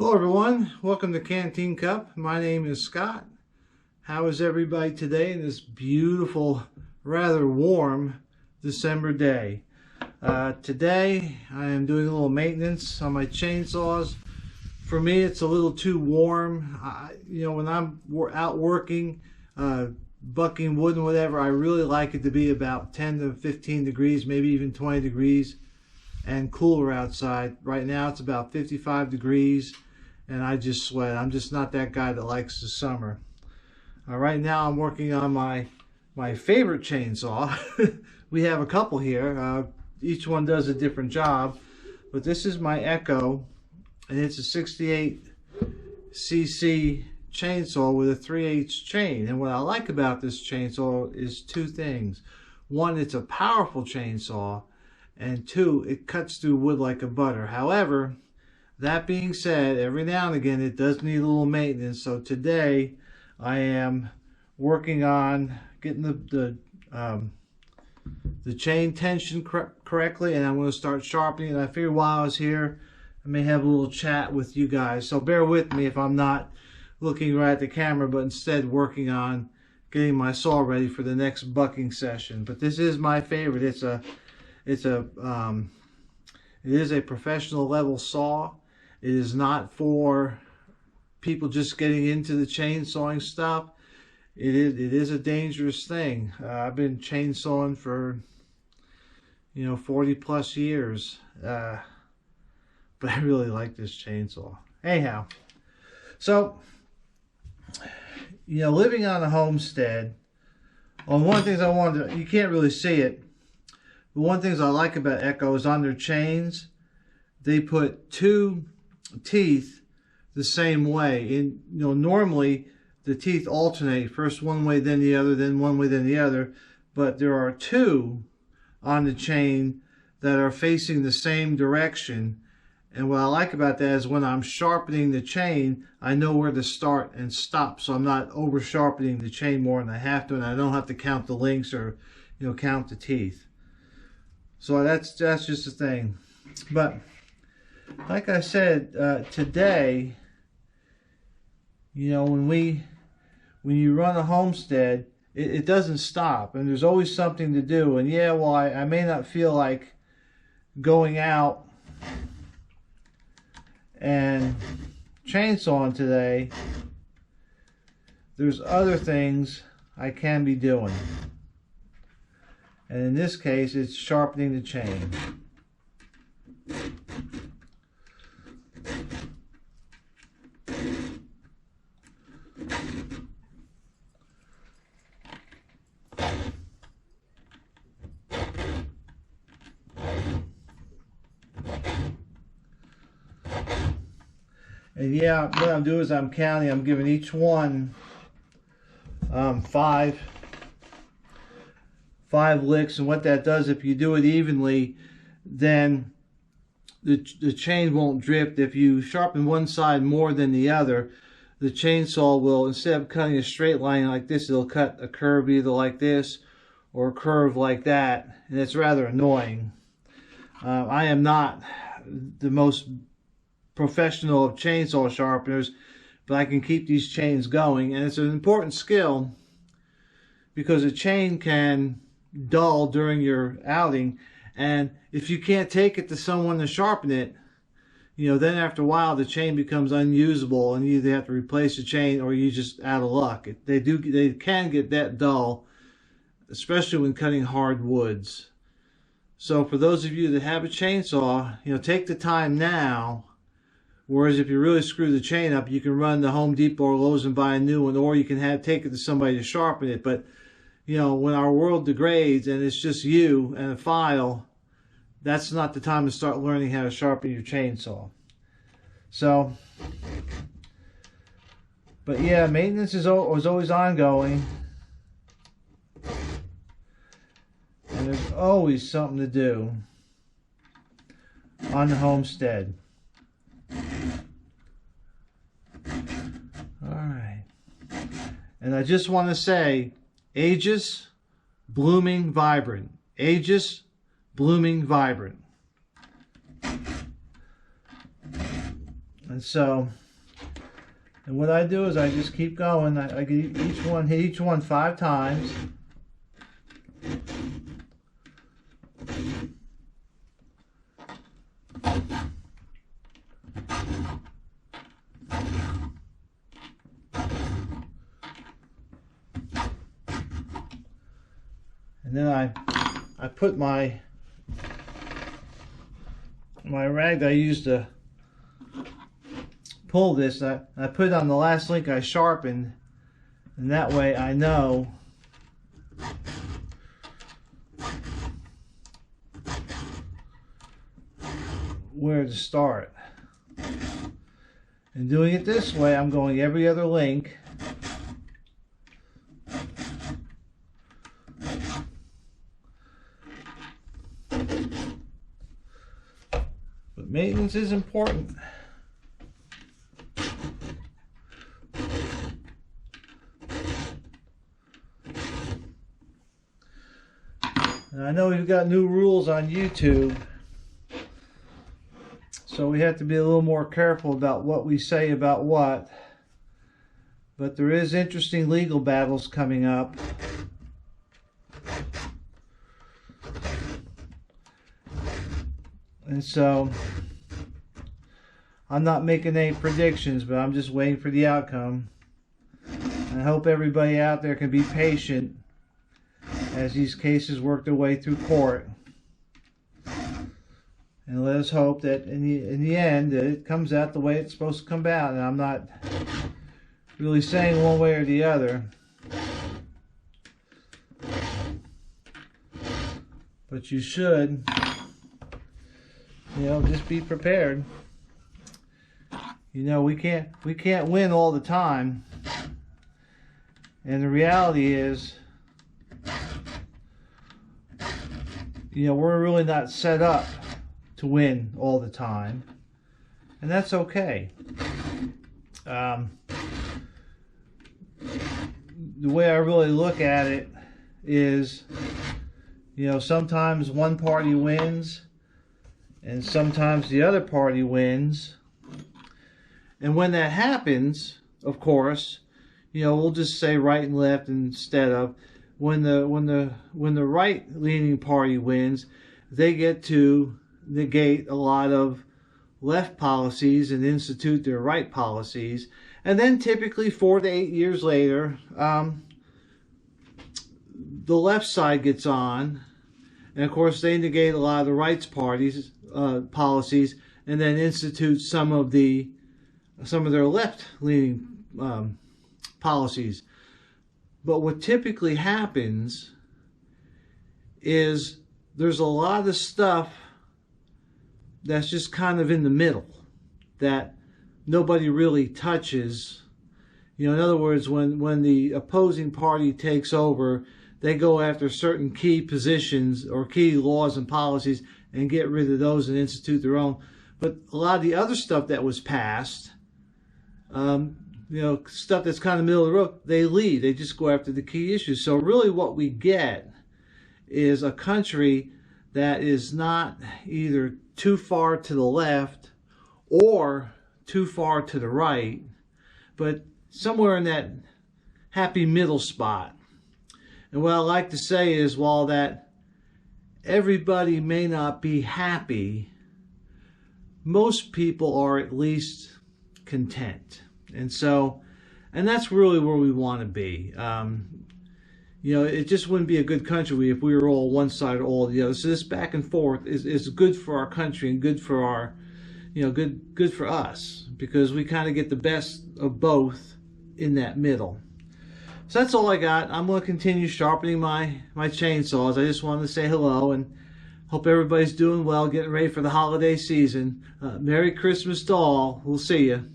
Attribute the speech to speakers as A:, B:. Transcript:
A: Hello everyone, welcome to Canteen Cup. My name is Scott. How is everybody today in this beautiful, rather warm December day? Today I am doing a little maintenance on my chainsaws. For me it's a little too warm. When I'm out working, bucking wood and whatever, I really like it to be about 10 to 15 degrees, maybe even 20 degrees and cooler outside. Right now it's about 55 degrees and I just sweat. I'm just not that guy that likes the summer. Right now I'm working on my favorite chainsaw. We have a couple here. Each one does a different job, but this is my Echo, and it's a 68cc chainsaw with a 3/8 chain. And what I like about this chainsaw is two things. One, it's a powerful chainsaw, and two, it cuts through wood like a butter. However, that being said, every now and again it does need a little maintenance. So today I am working on getting the chain tension correctly, and I'm going to start sharpening it. I figured while I was here I may have a little chat with you guys, so bear with me if I'm not looking right at the camera, but instead working on getting my saw ready for the next bucking session. But this is my favorite. It is a professional level saw. It is not for people just getting into the chainsawing stuff. It is a dangerous thing. I've been chainsawing for 40 plus years, but I really like this chainsaw. Anyhow, so living on a homestead. Well, one of the things I wanted to, you can't really see it, but one of the things I like about Echo is on their chains, they put two teeth the same way. And normally the teeth alternate, first one way, then the other, then one way, then the other. But there are two on the chain that are facing the same direction. And what I like about that is when I'm sharpening the chain, I know where to start and stop, so I'm not over sharpening the chain more than I have to, and I don't have to count the links or count the teeth. So that's just the thing. But like I said, today, when you run a homestead, it doesn't stop, and there's always something to do. And yeah, well, I may not feel like going out and chainsawing today. There's other things I can be doing, and in this case it's sharpening the chain. And yeah, what I'm doing is I'm counting. I'm giving each one five licks, and what that does, if you do it evenly, then the chain won't drift. If you sharpen one side more than the other, the chainsaw will, instead of cutting a straight line like this, it'll cut a curve either like this or a curve like that, and it's rather annoying. I am not the most professional of chainsaw sharpeners, but I can keep these chains going, and it's an important skill because a chain can dull during your outing, and if you can't take it to someone to sharpen it, then after a while the chain becomes unusable, and you either have to replace the chain or you just out of luck. They can get that dull, especially when cutting hard woods. So for those of you that have a chainsaw, take the time now. Whereas if you really screw the chain up, you can run to Home Depot or Lowe's and buy a new one, or you can take it to somebody to sharpen it. But when our world degrades and it's just you and a file, that's not the time to start learning how to sharpen your chainsaw. So, but yeah, maintenance is always ongoing, and there's always something to do on the homestead. Alright, and I just want to say, Aegis, blooming, vibrant. Aegis, blooming, vibrant. And so, and what I do is I just keep going. I get hit each one 5 times. And then I put my rag that I used to pull this, I put it on the last link I sharpened, and that way I know where to start. And doing it this way, I'm going every other link. But maintenance is important. And I know we've got new rules on YouTube, so we have to be a little more careful about what we say about what. But there is interesting legal battles coming up. And so I'm not making any predictions, but I'm just waiting for the outcome. And I hope everybody out there can be patient as these cases work their way through court. And let us hope that in the end that it comes out the way it's supposed to come out. And I'm not really saying one way or the other, but you should, just be prepared. We can't win all the time, and the reality is, we're really not set up to win all the time, and that's okay. The way I really look at it is, sometimes one party wins and sometimes the other party wins. And when that happens, of course, we'll just say right and left instead of when the right leaning party wins, they get to negate a lot of left policies and institute their right policies. And then typically 4 to 8 years later, the left side gets on, and of course they negate a lot of the rights parties policies, and then institute some of their left-leaning policies. But what typically happens is there's a lot of stuff that's just kind of in the middle that nobody really touches. In other words, when the opposing party takes over, they go after certain key positions or key laws and policies and get rid of those and institute their own. But a lot of the other stuff that was passed, stuff that's kind of middle of the road, they leave. They just go after the key issues. So really what we get is a country that is not either too far to the left or too far to the right, but somewhere in that happy middle spot. And what I like to say is, while that everybody may not be happy, most people are at least content. And that's really where we want to be. It just wouldn't be a good country if we were all one side or all the other. So this back and forth is good for our country and good for our, good for us, because we kind of get the best of both in that middle. So that's all I got. I'm going to continue sharpening my chainsaws. I just wanted to say hello and hope everybody's doing well, getting ready for the holiday season. Merry Christmas to all. We'll see you.